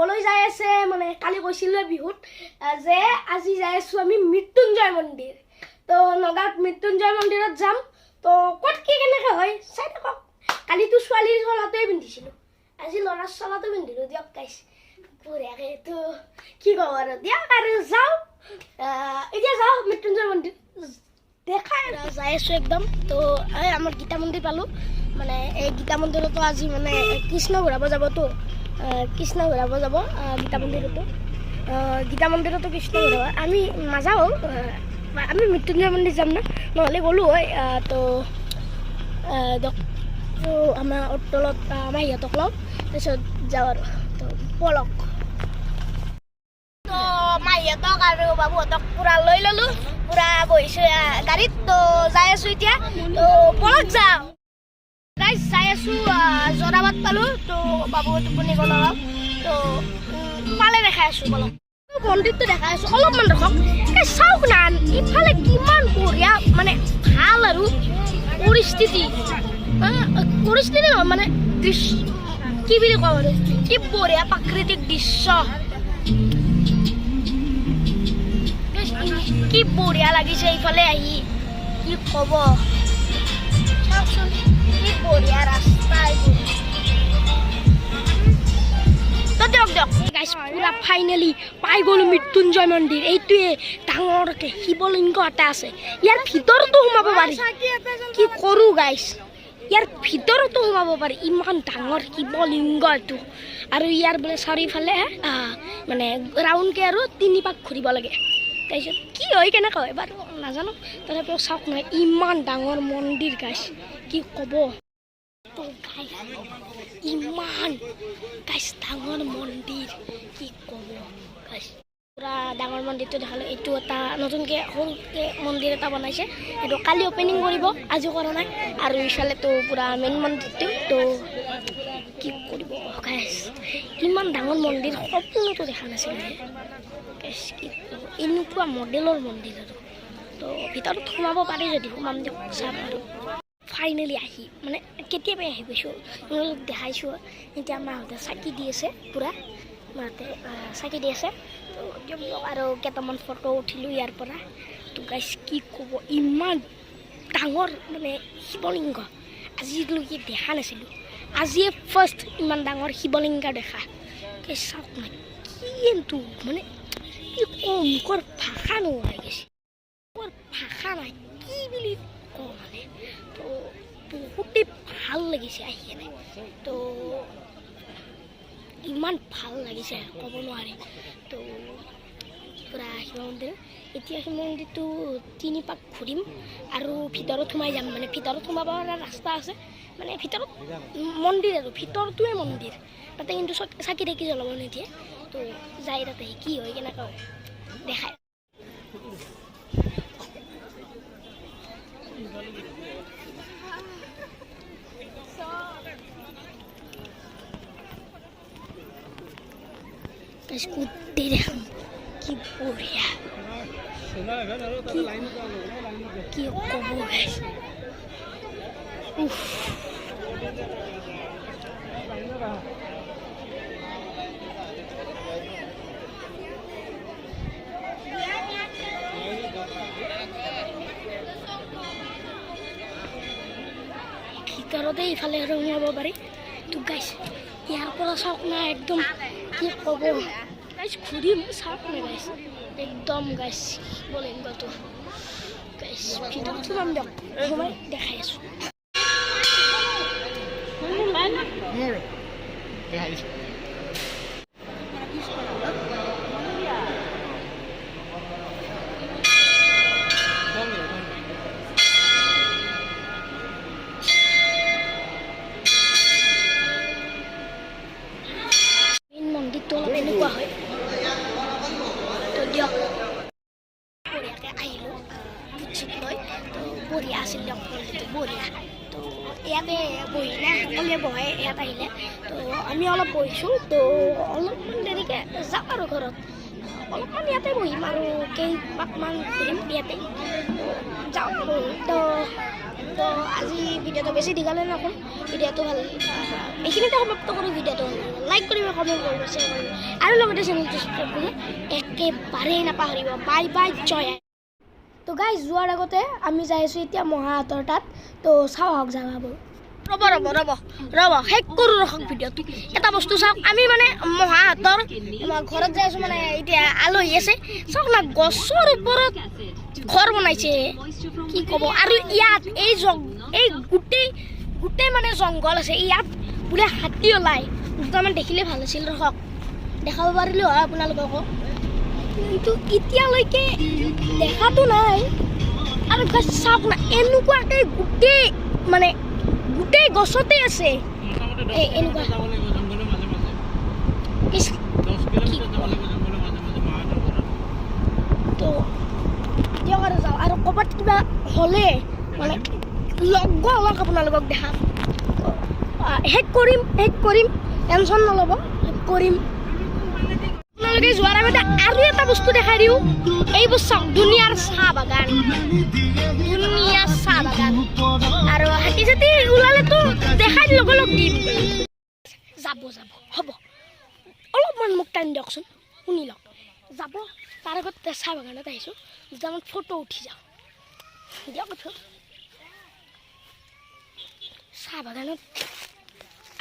যাবলৈ যাই আছে মানে কালি কৈছিলো বিহুত যে আজি যাই আছো আমি মৃত্যুঞ্জয় মন্দিৰ তো নগাঁৱত মৃত্যুঞ্জয় মন্দিৰত যাম তো ক'ত কি কেনেকৈ হয় চাই থাকক কালিতো ছোৱালীৰ চলাটোৱে পিন্ধিছিলো আজি ল'ৰাৰ চলাটো পিন্ধিলো দিয়ক গাইছ বঢ়িয়াকৈ তো কি ক'ব আৰু দিয়ক আৰু যাওঁ এতিয়া যাওঁ মৃত্যুঞ্জয় মন্দিৰ দেখাই যাই আছো একদম তো আমাৰ গীতা মন্দিৰ পালোঁ মানে এই গীতা মন্দিৰতো আজি মানে কৃষ্ণ ঘূৰাব যাবতো কৃষ্ণ ঘূৰাব যাব গীতা মন্দিৰতো কৃষ্ণ ঘূৰাব আমি নাযাওঁ আমি মৃত্যুঞ্জয় মন্দিৰ যাম না নহ'লে গ'লোঁ হয় তো আমাৰ তলত আমাৰ সিহঁতক লওঁ তাৰপিছত যাওঁ আৰু তো পলক তো মাহীহঁতক আৰু বাবুহঁতক পূৰা লৈ ল'লোঁ পূৰা বহিছোঁ গাড়ীত তো যাই আছোঁ এতিয়া তো পলক যাওঁ গাইজ যাই আছোঁ জোৰাবাদ পালোঁ তো বাবু টোপনি গ'ল অলপ তো পালে দেখাই আছোঁ পলক মন্দিৰটো দেখাই আছোঁ অলপমান ৰখক চাওক না ইফালে কিমান বঢ়িয়া মানে ভাল আৰু পৰিস্থিতি নহয় মানে দৃশ্য কি বুলি কওঁ আৰু কি বঢ়িয়া প্ৰাকৃতিক দৃশ্য কি বঢ়িয়া লাগিছে এইফালে আহি কি ক'ব চাওকচোন কি বঢ়িয়া ৰাস্তা পুৰা ফাইনেলি পাই গ'লো মৃত্যুঞ্জয় মন্দিৰ এইটোৱে ডাঙৰকৈ শিৱলিংগ এটা আছে ইয়াৰ ভিতৰতো সোমাব পাৰি কি কৰোঁ গাইছ ইয়াৰ ভিতৰতো সোমাব পাৰি ইমান ডাঙৰ শিৱলিংগ এইটো আৰু ইয়াৰ বোলে চাৰিওফালে মানে ৰাউণ্ডকৈ আৰু 3 পাক ঘূৰিব লাগে তাৰপিছত কি হয় কেনেকৈ হয় বাৰু নাজানো তথাপিও চাওক নহয় ইমান ডাঙৰ মন্দিৰ গাইছ কি ক'ব তো গাইছ ইমান গাইছ ডাঙৰ মন্দিৰ কি ক'ব গাইছ পুৰা ডাঙৰ মন্দিৰটো দেখালোঁ এইটো এটা নতুনকৈ সৰুকৈ মন্দিৰ এটা বনাইছে সেইটো কালি অ'পেনিং কৰিব আজিও কৰা নাই আৰু ইফালেতো পুৰা মেইন মন্দিৰটো তো কি কৰিব গাইছ ইমান ডাঙৰ মন্দিৰ সপোনতো দেখা নাছিলে গাইছ কি ক'ব এনেকুৱা মডেলৰ মন্দিৰ আৰু তো ভিতৰত সোমাব পাৰি যদি সোমাম দিয়ক চাম আৰু ফাইনেলি আহি মানে কেতিয়াবাই আহি গৈছোঁ আপোনালোক দেখাইছোঁ এতিয়া মাহঁতে চাকি দি আছে পূৰা মাহঁতে চাকি দি আছে তো দিয়ক আৰু কেইটামান ফটো উঠিলোঁ ইয়াৰ পৰা তো গাইছ কি ক'ব ইমান ডাঙৰ মানে শিৱলিংগ আজিলৈকে দেখা নাছিলোঁ আজিয়ে ফাৰ্ষ্ট ইমান ডাঙৰ শিৱলিংগ দেখা গাইছ চাওক নাই কিন্তু মানে কি ক'ম কৰ ভাষা নোহোৱা হৈ গৈছে কৰ ভাষা নাই কি বুলি কওঁ মানে তো বহুতেই ভাল লাগিছে আহি কেনে তো ইমান ভাল লাগিছে ক'ব নোৱাৰি তো পূৰা শিৱ মন্দিৰ এতিয়া শিৱ মন্দিৰটো 3 পাক ঘূৰিম আৰু ভিতৰত সোমাই যাম মানে ভিতৰত সোমাব পৰা ৰাস্তা আছে মানে ভিতৰত মন্দিৰ আৰু ভিতৰটোৱে মন্দিৰ তাতে কিন্তু চাকি থাকি জ্বলাব নিদিয়ে তো যাই তাতে কি হয় কেনেকৈ হয় দেখায় কুত্তি দেখাম কি বঢ়িয়া কি ক'ব গাইছ ভিতৰতে ইফালে আৰু সোমাব পাৰি তো গাইছ ইয়াৰ পৰা চাওক না একদম কি ক'ব গাইছ ঘূৰিম চাওক না গাইছ একদম গাইছ শিৱলিংগটো গাইছ ভিতৰত সোমাম দিয়ক সোমাই দেখাই আছোঁ মন্দিৰটো অলপ এনেকুৱা হয় তো দিয়ক বঢ়িয়াকৈ আহিলোঁ বুট লৈ তো বঢ়িয়া আছিল দিয়ক মন্দিৰটো বঢ়িয়া তো ইয়াতে বহিলে সকলোৱে বহে ইয়াত আহিলে তো আমি অলপ বহিছোঁ তো অলপমান দেৰিকৈ যাম আৰু ঘৰত অলপমান ইয়াতে বহিম আৰু কেইপাকমান ঘূৰিম ইয়াতে যাওঁ আৰু তো তো আজি ভিডিঅ'টো বেছি দীঘলে নকৰোঁ, ভিডিঅ'টো ভাল এইখিনিতে সমাপ্ত কৰোঁ। ভিডিঅ'টো লাইক কৰিব, কমেণ্ট কৰিব, শ্বেয়াৰ কৰিব আৰু লগতে চেনেলটো ছাবস্ক্ৰাইব কৰিব একেবাৰেই নাপাহৰিব। বাই বাই, জয় আই। তো গাইজ যোৱাৰ আগতে আমি যাই আছোঁ এতিয়া মহাহঁতৰ তাত। তো চাওঁ আহক যাবাবোৰ। ৰ'ব শেষ কৰোঁ ৰখক ভিডিঅ'টো। এটা বস্তু চাওক, আমি মানে মহাহঁতৰ ঘৰত যাই আছোঁ, মানে এতিয়া আলহী আছে। চাওক না, গছৰ ওপৰত ঘৰ বনাইছে, কি ক'ব। আৰু ইয়াত এই গোটেই মানে জংঘল আছে। ইয়াত বোলে হাতী ওলাই, দুটামান দেখিলে ভাল আছিল। ৰখক দেখাব পাৰিলোঁ হয় আপোনালোককো, কিন্তু এতিয়ালৈকে দেখাটো নাই। আৰু গছ চাওক না, এনেকুৱাকৈ গোটেই গছতে আছে। এনেকুৱা তো দিয়ক আৰু যাওঁ। আৰু ক'ৰবাত কিবা হ'লে মানে লগ আপোনালোকক দেখাম। শেষ কৰিম, টেনশ্যন নল'ব, শেষ কৰিম। আপোনালোকে যোৱাৰ আগতে আৰু এটা বস্তু দেখাই দিওঁ। এইবোৰ চাওক, ধুনীয়াৰ চাহ বাগান, আৰু হাতী চাতী ওলালেতো দেখাই লগ দিম। যাব হ'ব, অলপমান মোক টাইম দিয়কচোন, শুনি লওক। যাব, তাৰ আগত চাহ বাগানত আহিছোঁ, দুটামান ফটো উঠি যাওঁ। দিয়ক চাহ বাগানত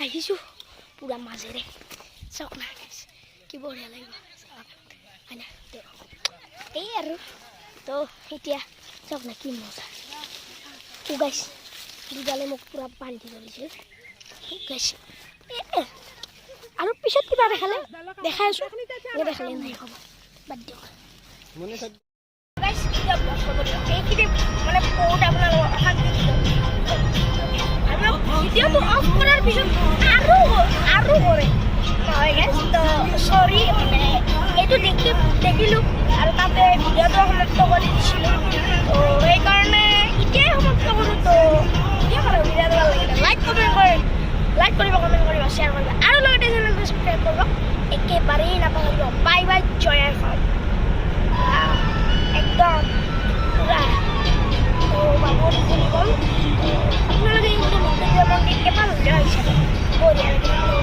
আহিছোঁ পূৰা মাজেৰে। চাওক না কি বঢ়িয়া লাগিব হয় না। এই আৰু তো এতিয়া চাওক না কি মজা। গাইছ দুডালে মোক পূৰা বান্ধি ধৰিছিল গাইছ। আৰু পিছত কিবা দেখালে দেখাই আছোঁ, দেখালে নাই হ'ব, বাদ দিয়ক। এইখিনি মানে বহুত আপোনালোকৰ অশান্তি ভিডিঅ'টো অফ কৰাৰ পিছত আৰু কৰে নহয় গাইছ। তো চৰি, মানে এইটো দেখিলোঁ আৰু তাতে ভিডিঅ'টো সমাপ্ত কৰি দিছিলোঁ। তো সেইকাৰণে এতিয়াই সমাপ্ত কৰোঁ। তো দিয়ক আৰু ভিডিঅ'টো ভাল লাগিলে লাইক কৰিব, কমেণ্ট কৰিব, শ্বেয়াৰ কৰিব আৰু লগতে চেনেলটো ছাবস্ক্ৰাইব কৰিব একেবাৰেই নাপাহৰিব। বাই বাই, জয় আই অসম। একদম পূৰা বাবুৰ ফুলি গ'ল। আপোনালোকে মন্দিৰ এবাৰ লৈ আহিছে, বঢ়িয়া লাগিলে।